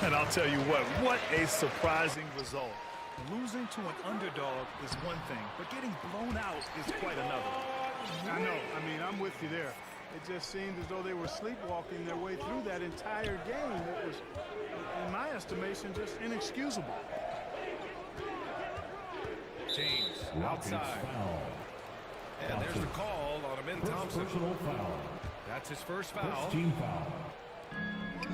And I'll tell you what a surprising result. Losing to an underdog is one thing, but getting blown out is quite another. I know. I mean, I'm with you there. It just seemed as though they were sleepwalking their way through that entire game. It was, in my estimation, just inexcusable. James outside. And there's the call on Amin Thompson. That's his first foul. Team foul.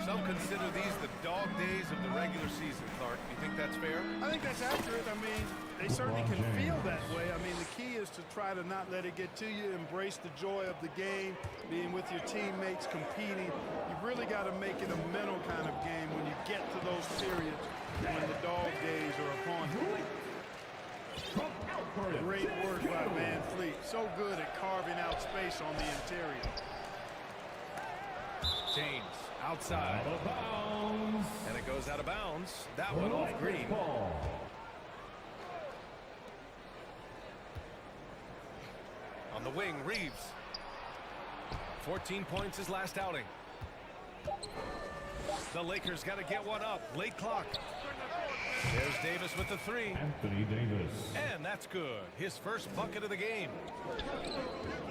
Some consider these the dog days of the regular season, Clark. You think that's fair? I think that's accurate. I mean, they certainly can feel that way. I mean, the key is to try to not let it get to you, embrace the joy of the game, being with your teammates, competing. You've really got to make it a mental kind of game when you get to those periods when the dog days are upon you. Great work by Van Fleet. So good at carving out space on the interior. James outside. Out of bounds. And it goes out of bounds. That one off Green. On the wing, Reeves. 14 points his last outing. The Lakers got to get one up. Late clock. There's Davis with the three. Anthony Davis. And that's good. His first bucket of the game.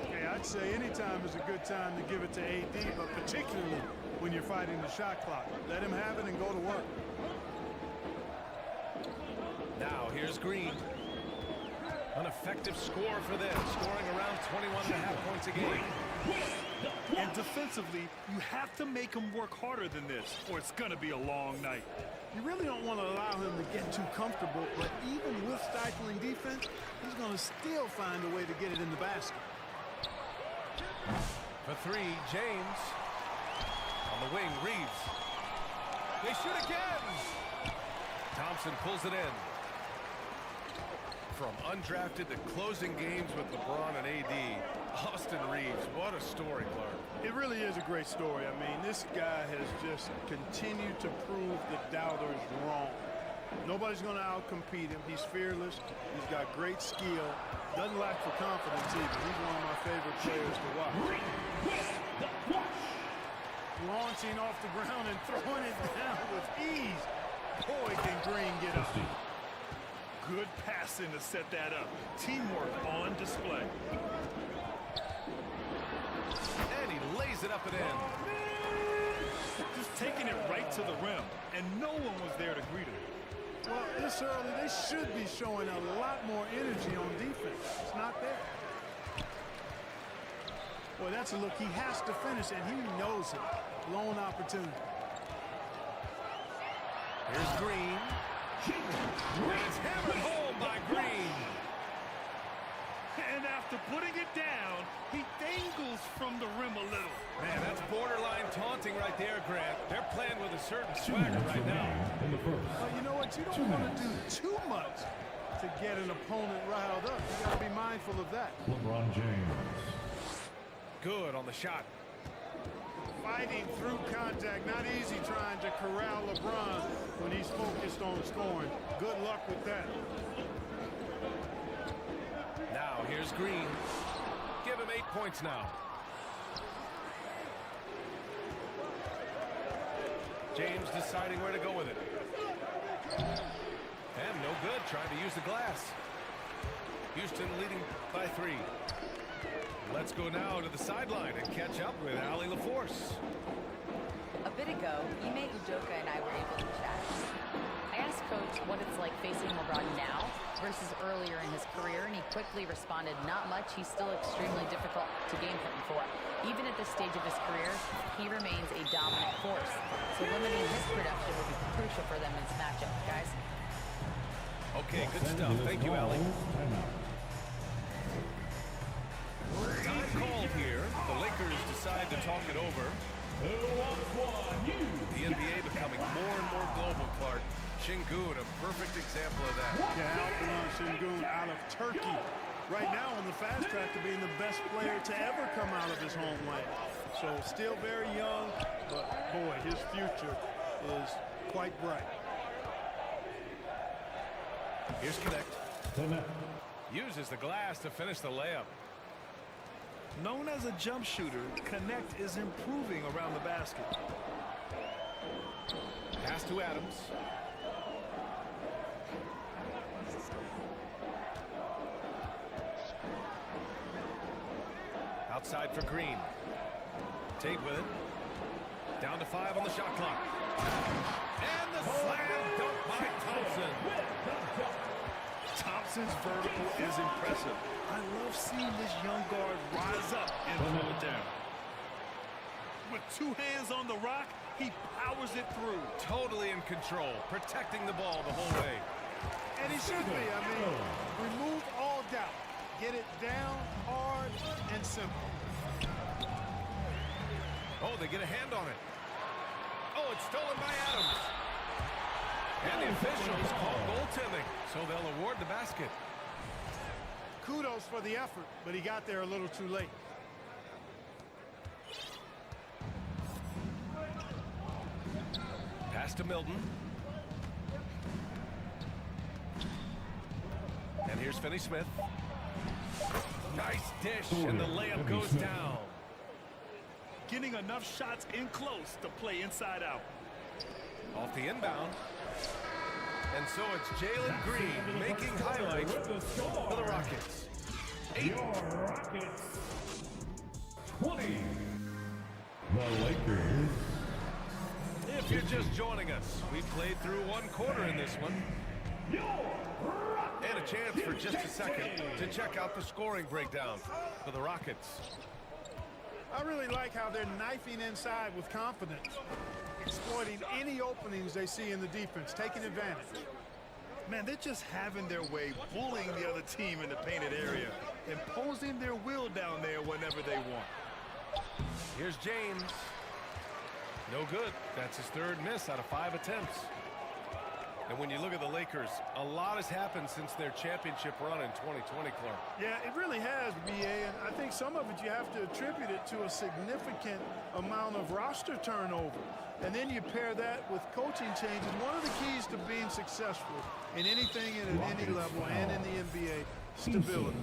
Hey, I'd say any time is a good time to give it to AD, but particularly when you're fighting the shot clock. Let him have it and go to work. Now here's Green. An effective score for them, scoring around 21.5 points a game. And defensively, you have to make him work harder than this, or it's going to be a long night. You really don't want to allow him to get too comfortable, but even with stifling defense, he's going to still find a way to get it in the basket. For three, James. On the wing, Reeves. They shoot again. Thompson pulls it in. From undrafted to closing games with LeBron and AD, Austin Reeves, what a story, Clark. It really is a great story. I mean, this guy has just continued to prove the doubters wrong. Nobody's going to outcompete him. He's fearless. He's got great skill. Doesn't lack for confidence either. He's one of my favorite players to watch. Launching off the ground and throwing it down with ease. Boy, can Green get up. Good passing to set that up. Teamwork on display. And he lays it up and in. Just taking it right to the rim, and no one was there to greet him. Well, this early, they should be showing a lot more energy on defense. It's not there. Boy, that's a look he has to finish, and he knows it. Lone opportunity. Here's Green. It's hammered home by Green. And after putting it down, he dangles from the rim a little. Man, that's borderline taunting right there, Grant. They're playing with a certain swagger right now. Well, you know what? You don't want to do too much to get an opponent riled up. You got to be mindful of that. LeBron James. Good on the shot. Fighting through contact. Not easy trying to corral LeBron when he's focused on scoring. Good luck with that. Now here's Green. Give him 8 points now. James deciding where to go with it. And no good, trying to use the glass. Houston leading by 3. Let's go now to the sideline and catch up with Allie LaForce. A bit ago, Ime Udoka and I were able to chat. I asked Coach what it's like facing LeBron now versus earlier in his career, and he quickly responded, not much. He's still extremely difficult to game plan for. Even at this stage of his career, he remains a dominant force. So limiting his production will be crucial for them in this matchup, guys. Okay, good stuff. Thank you, Allie. Time called here. The Lakers decide to talk it over. The NBA becoming more and more global, Clark. Şengün, a perfect example of that. Yeah, Alperen Şengün out of Turkey. Right now on the fast track to being the best player to ever come out of his homeland. So still very young, but boy, his future is quite bright. Here's Connect. Uses the glass to finish the layup. Known as a jump shooter, Connect is improving around the basket. Pass to Adams. Outside for Green. Tate with it. Down to 5 on the shot clock. And the slam dunk by Thompson. Thompson's vertical is impressive. I love seeing this young guard rise up and throw it down. With 2 hands on the rock, he powers it through. Totally in control, protecting the ball the whole way. And he should be. I mean, remove all doubt. Get it down, hard, and simple. Oh, they get a hand on it. Oh, it's stolen by Adams. And the officials call goaltending, so they'll award the basket. Kudos for the effort, but he got there a little too late. Pass to Milton. And here's Finney-Smith. Nice dish, and the layup goes down. Getting enough shots in close to play inside out. Off the inbound. And so it's Jalen Green making highlights for the Rockets. 8. Your Rockets 20. The Lakers. If you're just joining us, we played through 1 quarter in this one. And a chance for just a second to check out the scoring breakdown for the Rockets. I really like how they're knifing inside with confidence, exploiting any openings they see in the defense, taking advantage. Man, they're just having their way, bullying the other team in the painted area, imposing their will down there whenever they want. Here's James. No good. That's his 3rd miss out of 5 attempts. And when you look at the Lakers, a lot has happened since their championship run in 2020, Clark. Yeah, it really has, BA, and I think some of it you have to attribute it to a significant amount of roster turnover. And then you pair that with coaching changes. One of the keys to being successful in anything at any level and in the NBA, stability,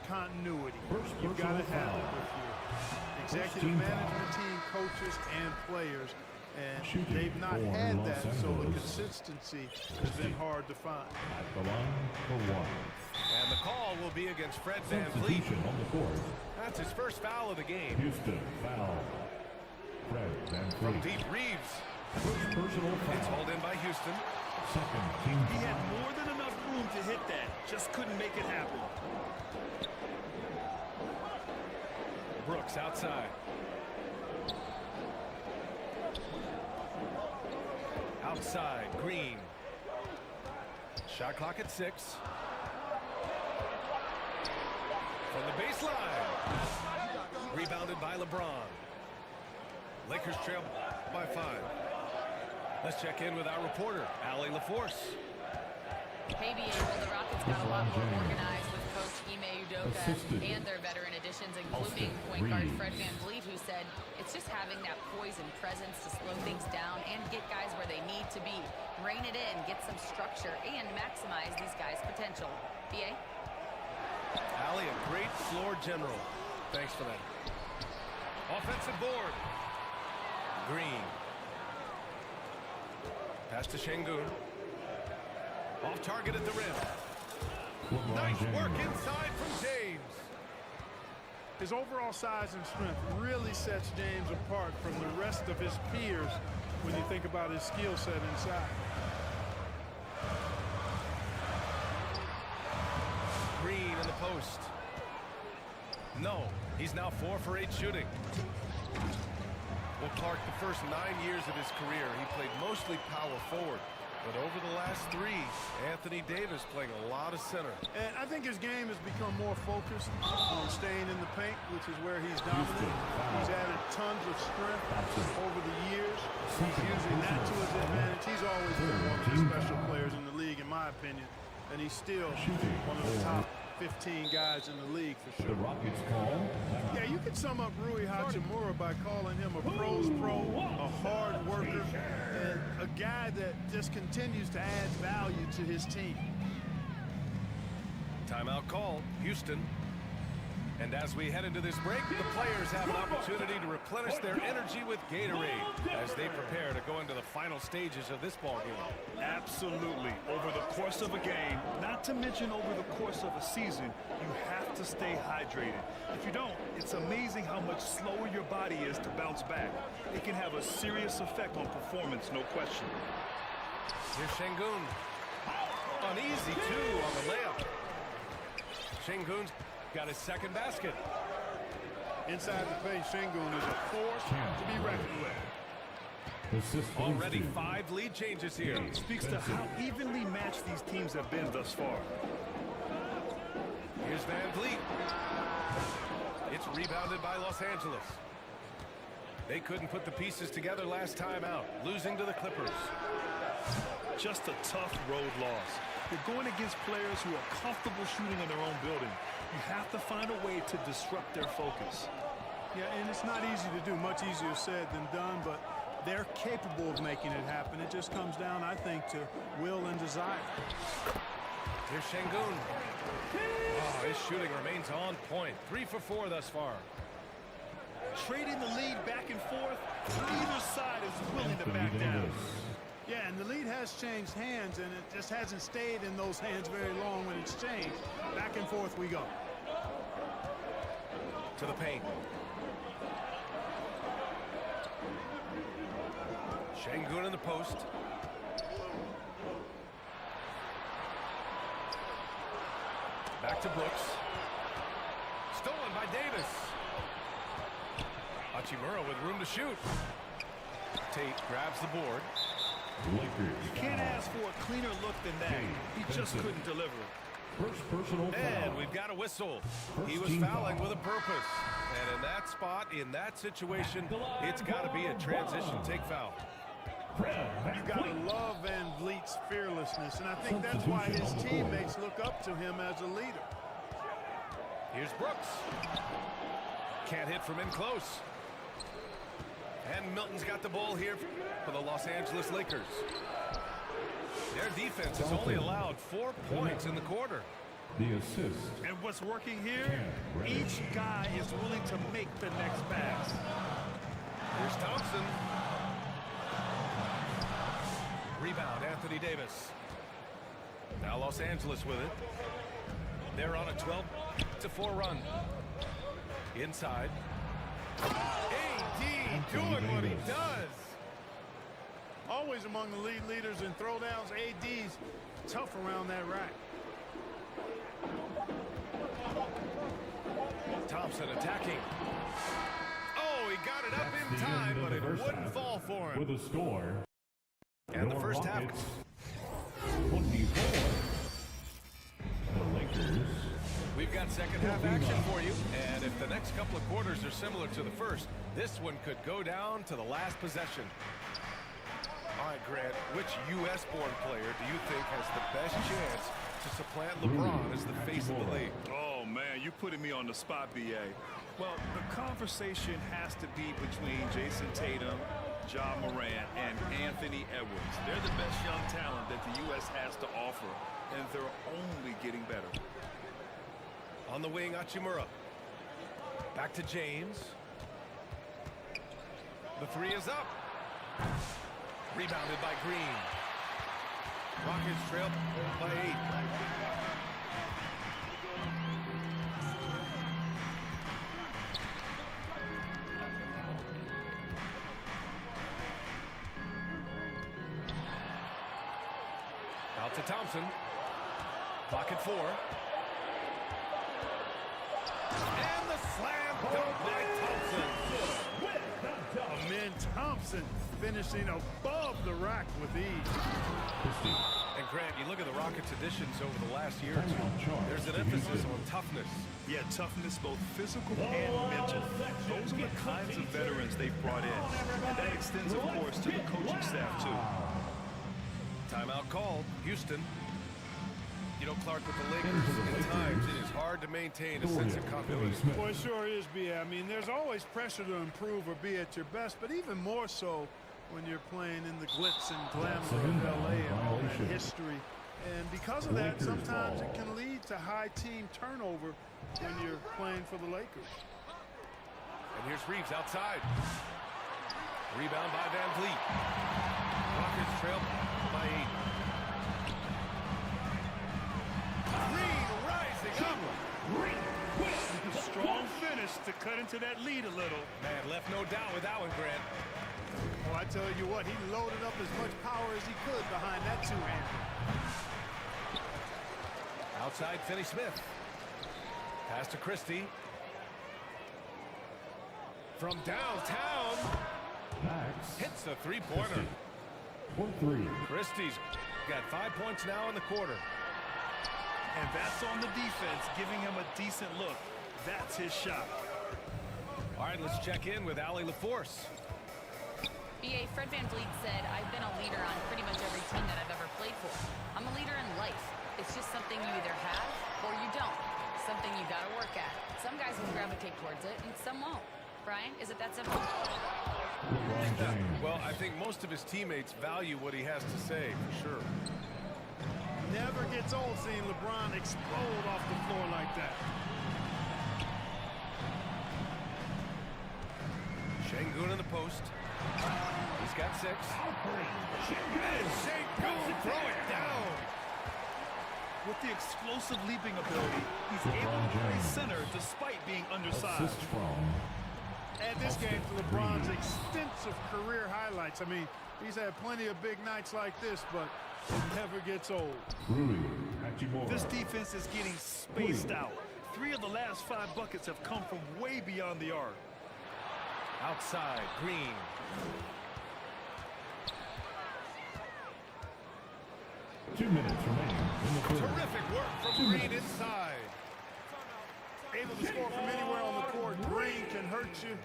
continuity. You've got to have it with your executive management team, coaches, and players. And they've not had that, so the consistency has been hard to find. At the line for 1. And the call will be against Fred VanVleet. Substitution on the court. That's his first foul of the game. Houston foul. Fred From VanVleet. deep, Reeves. First personal It's foul. hauled in by Houston. Second team He had foul. more than enough room to hit that, just couldn't make it happen. Brooks outside. Outside, Green. Shot clock at 6. From the baseline. Rebounded by LeBron. Lakers trail by 5. Let's check in with our reporter, Allie LaForce. Hey, BA, well, the Rockets got a lot more organized with Coach Ime Udoka and their veteran additions, including point guard Fred VanVleet, who said it's just having that poise and presence to slow things down and get guys where they need to be. Rein it in, get some structure, and maximize these guys' potential. BA? Allie, a great floor general. Thanks for that. Offensive board. Green. Pass to Şengün. Off target at the rim. Nice work inside from James. His overall size and strength really sets James apart from the rest of his peers when you think about his skill set inside. Green in the post. No, he's now 4 for 8 shooting. Well, Clark, the first 9 years of his career, he played mostly power forward. But over the last 3, Anthony Davis playing a lot of center. And I think his game has become more focused on staying in the paint, which is where he's dominant. He's added tons of strength over the years. He's using that to his advantage. He's always been one of the special players in the league, in my opinion. And he's still one of the top 15 guys in the league for The sure. Rockets call. Yeah, you could sum up Rui Hachimura by calling him a pro's pro, a hard worker, and a guy that just continues to add value to his team. Timeout call. Houston. And as we head into this break, the players have an opportunity to replenish their energy with Gatorade as they prepare to go into the final stages of this ball game. Absolutely. Over the course of a game, not to mention over the course of a season, you have to stay hydrated. If you don't, it's amazing how much slower your body is to bounce back. It can have a serious effect on performance, no question. Here's Şengün. An easy two on the layup. Şengün's got his second basket. Inside the paint, Şengün is a force to be reckoned with. Already 5 lead changes here. It speaks to how evenly matched these teams have been thus far. Here's Van Vliet. It's rebounded by Los Angeles. They couldn't put the pieces together last time out, losing to the Clippers. Just a tough road loss. You're going against players who are comfortable shooting in their own building. You have to find a way to disrupt their focus. Yeah, and it's not easy to do, much easier said than done, but they're capable of making it happen. It just comes down, I think, to will and desire. Here's Şengün. Oh, his shooting remains on point. 3 for 4 thus far. Trading the lead back and forth, either side is willing to back down. Yeah, and the lead has changed hands, and it just hasn't stayed in those hands very long when it's changed. Back and forth we go. To the paint. Şengün in the post. Back to Brooks. Stolen by Davis. Hachimura with room to shoot. Tate grabs the board. You can't ask for a cleaner look than that. He just couldn't deliver. First personal foul. And we've got a whistle. He was fouling with a purpose. And in that spot, in that situation, it's got to be a transition take foul. You got to love Van Vliet's fearlessness, and I think that's why his teammates look up to him as a leader. Here's Brooks. Can't hit from in close. And Milton's got the ball here for the Los Angeles Lakers. Their defense has only allowed 4 points in the quarter. The assist. And what's working here? Each guy is willing to make the next pass. Here's Thompson. Rebound, Anthony Davis. Now Los Angeles with it. They're on a 12-4 run. Inside. AD doing what he does. Always among the lead leaders in throwdowns. AD's tough around that rack. Thompson attacking. Oh, he got it up in time, but it wouldn't fall for him. With a score. And the first half. 24. The Lakers. We've got second half action for you. And if the next couple of quarters are similar to the first, this one could go down to the last possession. All right, Grant, which U.S.-born player do you think has the best chance to supplant LeBron as the face of the league? Oh, man, you're putting me on the spot, B.A. Well, the conversation has to be between Jason Tatum, Ja Morant, and Anthony Edwards. They're the best young talent that the U.S. has to offer, and they're only getting better. On the wing, Hachimura. Back to James. The three is up. Rebounded by Green. Rockets trail by 8. Out to Thompson. Clock at 4. And the slam dunk by Thompson. Amen. Thompson finishing above the rack with ease. And Grant, you look at the Rockets' additions over the last year or two. There's an emphasis on toughness. Yeah, toughness, both physical and mental. Those are the kinds of veterans they've brought in. And that extends, of course, to the coaching staff, too. Timeout called. Houston. You know, Clark, with the Lakers, at times it is hard to maintain a sense of continuity. Well, it sure is, B.A. I mean, there's always pressure to improve or be at your best, but even more so when you're playing in the glitz and glamour of L.A. and all that history And because of that, Lakers sometimes ball. it can lead to high team turnover when you're playing for the Lakers. And here's Reeves outside. Rebound by Van Vliet. Rockets trail by 8. Green rising up. Strong finish to cut into that lead a little. Man, left no doubt with that one, Grant. Well, I tell you what, he loaded up as much power as he could behind that two-hander. Outside, Finney-Smith. Pass to Christie. From downtown. Max. Hits a three-pointer. For 3. Christie's got 5 points now in the quarter. And that's on the defense, giving him a decent look. That's his shot. All right, let's check in with Allie LaForce. B.A. Fred Van Vliet said, I've been a leader on pretty much every team that I've ever played for. I'm a leader in life. It's just something you either have or you don't. Something you got to work at. Some guys will gravitate towards it and some won't. Brian, is it that simple? LeBron James. Well, I think most of his teammates value what he has to say, for sure. Never gets old seeing LeBron explode off the floor like that. Şengün in the post. He's got 6. And Şengün throw it down. With the explosive leaping ability, he's able to play center despite being undersized. Assist from Add this game to LeBron's extensive career highlights. I mean, he's had plenty of big nights like this, but it never gets old. Rui Hachimura. This defense is getting spaced out. 3 of the last 5 buckets have come from way beyond the arc. Outside, Green. Two minutes remaining in the third. Terrific work from Green inside. Able to score from anywhere on the court. Green can hurt you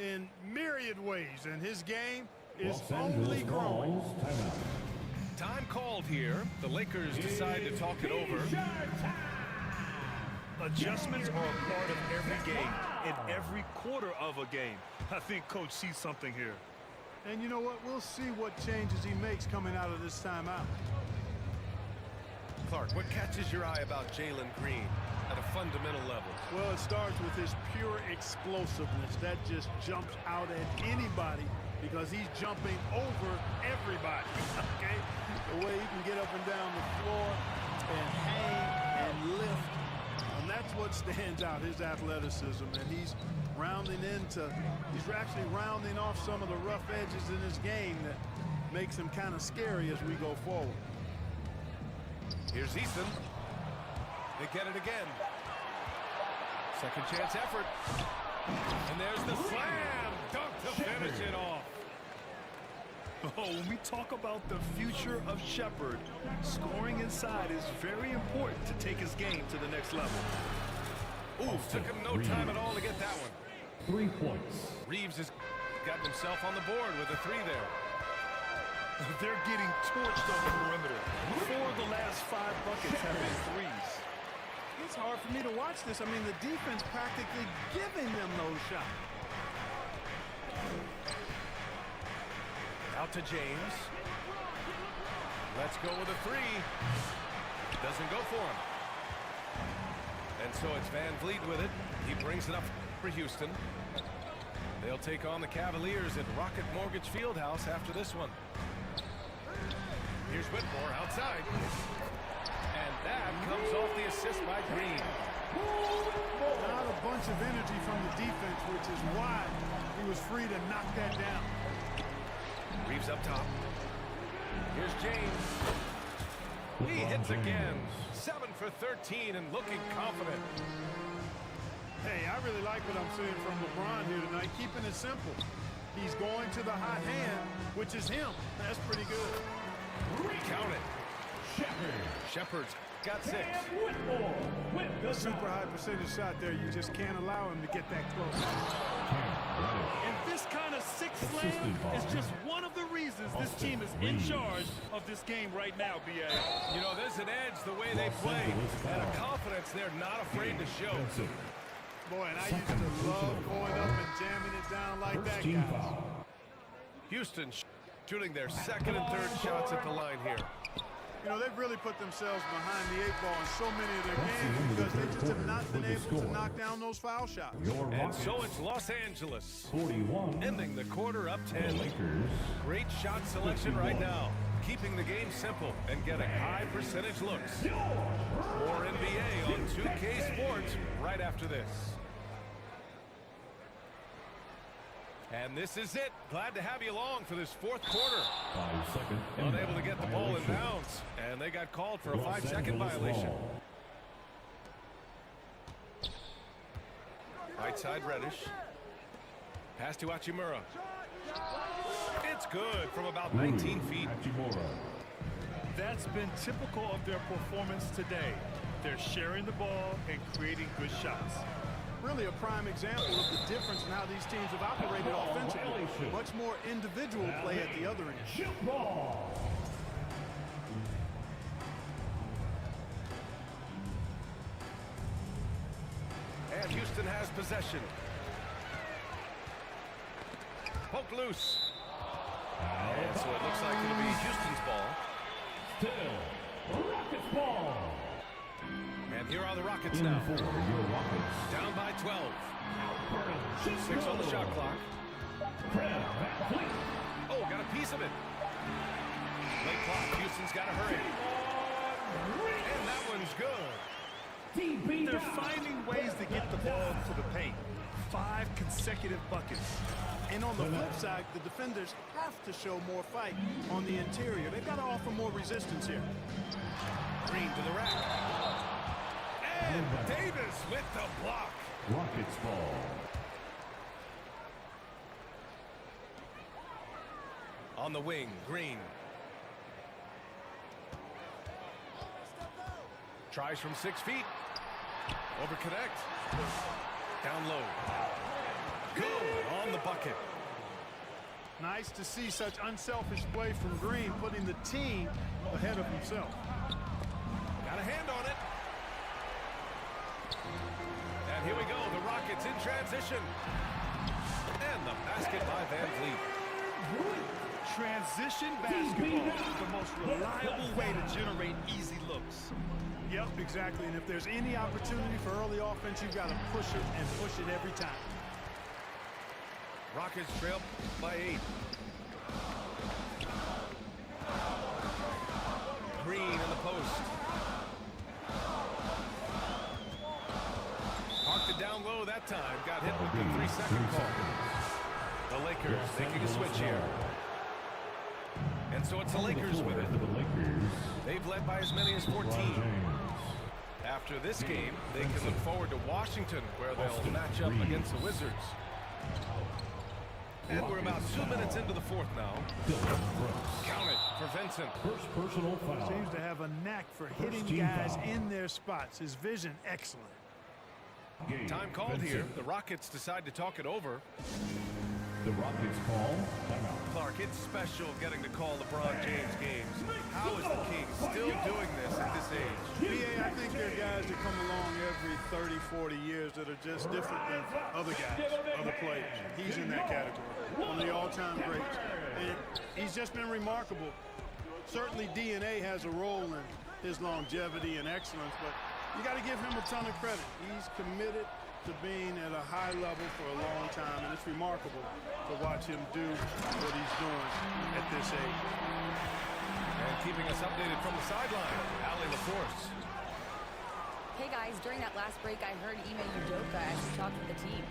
in myriad ways, and his game is Los only Angeles growing. calls timeout. Time called here. The Lakers decide to talk it over. Adjustments are a part of every game, in every quarter of a game. I think Coach sees something here. And you know what? We'll see what changes he makes coming out of this timeout. Clark, what catches your eye about Jalen Green at a fundamental level? Well, it starts with his pure explosiveness. That just jumps out at anybody because he's jumping over everybody, okay? The way he can get up and down the floor and hang and lift. And that's what stands out, his athleticism. And he's actually rounding off some of the rough edges in his game that makes him kind of scary as we go forward. Here's Eason. They get it again. Second chance effort. And there's the slam dunk to finish it off. Oh, when we talk about the future of Shepherd, scoring inside is very important to take his game to the next level. Ooh, took him no time at all to get that one. 3 points. Reeves has gotten himself on the board with a 3 there. They're getting torched on the perimeter. 4 of the last 5 buckets have been threes. It's hard for me to watch this. I mean, the defense practically giving them those shots. Out to James. Let's go with a 3. Doesn't go for him. And so it's Van Vliet with it. He brings it up for Houston. They'll take on the Cavaliers at Rocket Mortgage Fieldhouse after this one. Here's Whitmore outside. And that comes off the assist by Green. Not a bunch of energy from the defense, which is why he was free to knock that down. Reeves up top. Here's James. He LeBron hits again. James. 7 for 13 and looking confident. Hey, I really like what I'm seeing from LeBron here tonight, keeping it simple. He's going to the hot hand, which is him. That's pretty good. Count it. Shepherd's got 6. A super high percentage shot there. You just can't allow him to get that close. And this kind of sixth slam is just one of the reasons this team is in charge of this game right now, B.A. You know, there's an edge the way they play, and a confidence they're not afraid to show. Boy, and I used to love going up and jamming it down like that, guys. Houston shooting their second and third shots at the line here. You know, they've really put themselves behind the 8 ball in so many of their games because they just have not been able to knock down those foul shots. And so it's Los Angeles 41. ending the quarter up The 10. Lakers. Great shot selection right now, keeping the game simple and getting high percentage looks. More NBA on 2K Sports right after this. And this is it. Glad to have you along for this fourth quarter. 5 second. Unable to get the ball in violation. bounds, and they got called for a Los 5-second Angeles violation. ball. Right side Reddish. Pass to Hachimura. It's good from about 19 feet. Hachimura. That's been typical of their performance today. They're sharing the ball and creating good shots. Really a prime example of the difference in how these teams have operated offensively. Much more individual play at the other end. Shoot ball. And Houston has possession. Poked loose. And so it looks like it'll be Houston's ball. Still. Rockets ball. And here are the Rockets In now. for your Rockets. Down by 12. Shoot 6 on the goal. shot clock. Fred VanVleet. Oh, got a piece of it. Late clock. Houston's got to hurry. And that one's good. They're finding ways to get the ball to the paint. 5 consecutive buckets. And on the flip side, the defenders have to show more fight on the interior. They've got to offer more resistance here. Green to the rack. And Davis with the block. Rockets ball. On the wing, Green. Tries from 6 feet. Over connect. Down low. Good on the bucket. Nice to see such unselfish play from Green, putting the team ahead of himself. Got a hand on it. And here we go. The Rockets in transition. And the basket by VanVleet. Transition basketball is the most reliable way to generate easy looks. Yep, exactly. And if there's any opportunity for early offense, you've got to push it and push it every time. Rockets trail by 8. Green in the post. Parked it down low that time. Got hit with the 3-second call. The Lakers making a switch here. And so it's the Lakers with it. For the Lakers. They've led by as many as 14. James. After this game, they can look forward to Washington, where they'll match up against the Wizards. And we're about 2 minutes into the fourth now. Count it for Vincent. First personal foul. Seems to have a knack for hitting team guys foul. in their spots. His vision, excellent. Game. Time called Vincent. here. The Rockets decide to talk it over. The Rockets call timeout. Clark, it's special getting to call LeBron James games. How is the King still doing this at this age? BA, I think there are guys that come along every 30, 40 years that are just different than other guys, other players. He's in that category, one of the all-time greats. And he's just been remarkable. Certainly DNA has a role in his longevity and excellence, but you got to give him a ton of credit. He's committed to being at a high level for a long time, and it's remarkable to watch him do what he's doing at this age. And keeping us updated from the sideline, Allie LaForce. Hey guys, during that last break, I heard Ime Udoka actually talk to the team.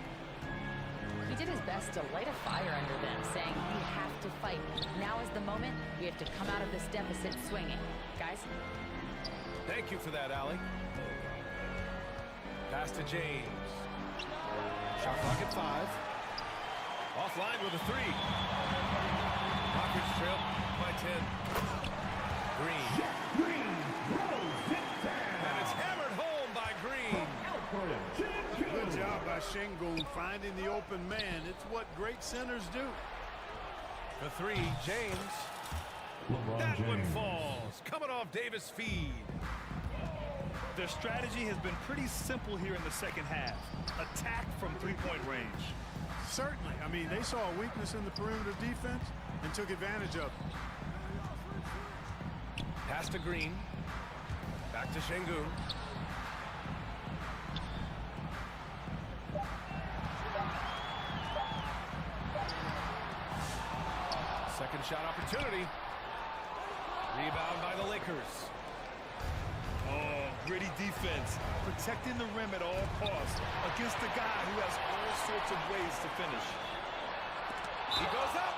He did his best to light a fire under them, saying we have to fight. Now is the moment. We have to come out of this deficit swinging. Guys? Thank you for that, Allie. Pass to James. Shot clock at 5. Offline with a 3. Rockets trail by 10. Green. And it's hammered home by Green. Good job by Şengün finding the open man. It's what great centers do. The 3, James. LeBron That one James. falls. Coming off Davis' feed. Their strategy has been pretty simple here in the second half. Attack from three-point range. Certainly. I mean, they saw a weakness in the perimeter defense and took advantage of it. Pass to Green. Back to Şengün. Second shot opportunity. Rebound by the Lakers. Oh, gritty defense. Protecting the rim at all costs against a guy who has all sorts of ways to finish. He goes up.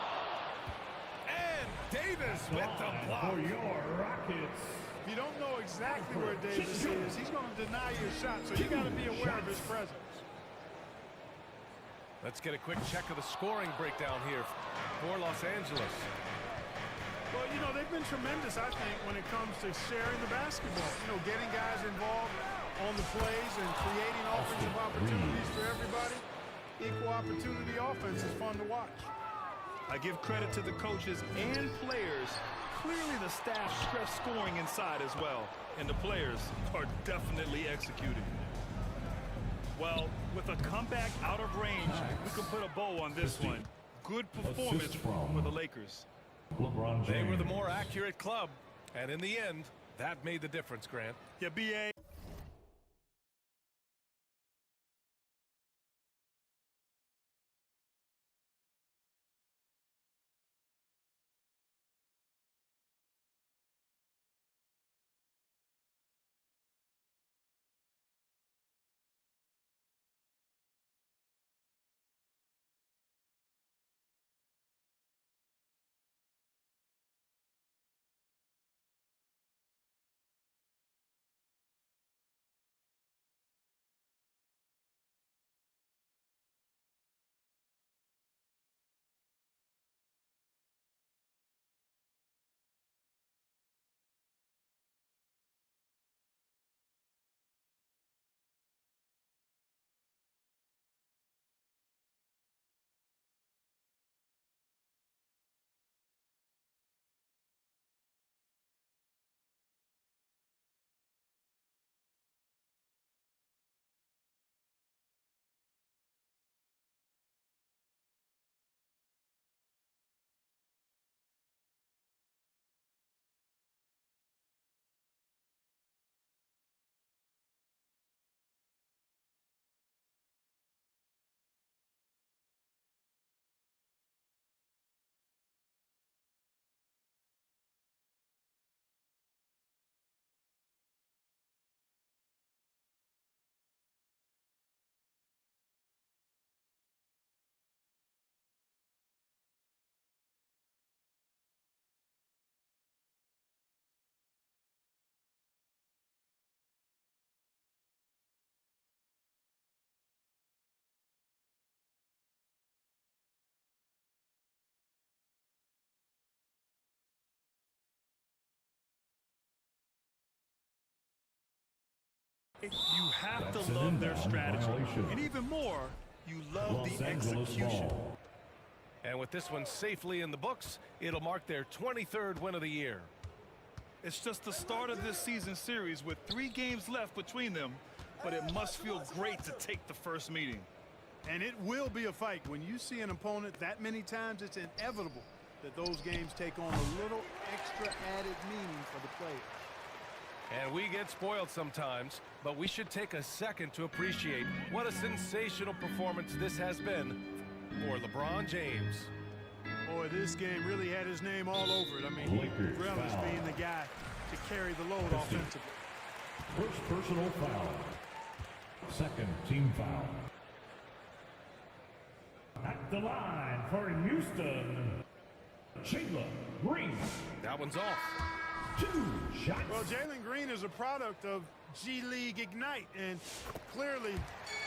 And Davis with the block. For your Rockets. If you don't know exactly where Davis is, he's going to deny your shot, so you got to be aware of his presence. Let's get a quick check of the scoring breakdown here for Los Angeles. Well, you know, they've been tremendous, I think, when it comes to sharing the basketball. You know, getting guys involved on the plays and creating offensive opportunities for everybody. Equal opportunity offense is fun to watch. I give credit to the coaches and players. Clearly the staff stressed scoring inside as well, and the players are definitely executing. Well, with a comeback out of range, we can put a bow on this one. Good performance for the Lakers. LeBron James. They were the more accurate club, and in the end, that made the difference, Grant. Yeah, B.A. You have That's to an love their inbound strategy. violation. And even more, you love Los the Angeles execution. ball. And with this one safely in the books, it'll mark their 23rd win of the year. It's just the start of this season series with 3 games left between them, but it must feel great to take the first meeting. And it will be a fight. When you see an opponent that many times, it's inevitable that those games take on a little extra added meaning for the players. And we get spoiled sometimes, but we should take a second to appreciate what a sensational performance this has been for LeBron James. Boy, this game really had his name all over it. I mean, Lakers Drellis foul. being the guy to carry the load offensively. First personal foul. Second team foul. At the line for Houston, Jalen Green. That one's off. 2 shots. Well, Jalen Green is a product of G League Ignite, and clearly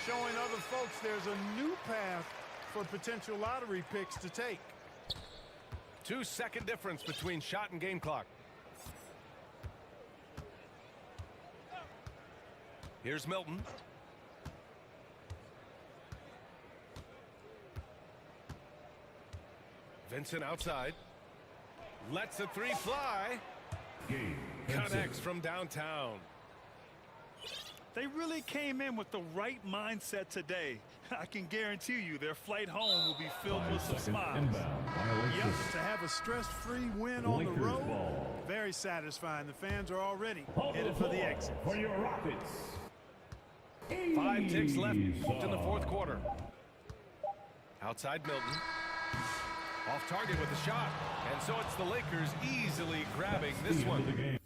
showing other folks there's a new path for potential lottery picks to take. 2-second difference between shot and game clock. Here's Milton. Vincent outside. Lets the 3 fly. Gabe Connects Vincent. from downtown. They really came in with the right mindset today. I can guarantee you their flight home will be filled with some smiles. Yep, to have a stress-free win on the road, very satisfying. The fans are already headed for the exit. For your Rockets. 5 ticks left in the fourth quarter. Outside Milton. Off target with the shot. And so it's the Lakers easily grabbing this one.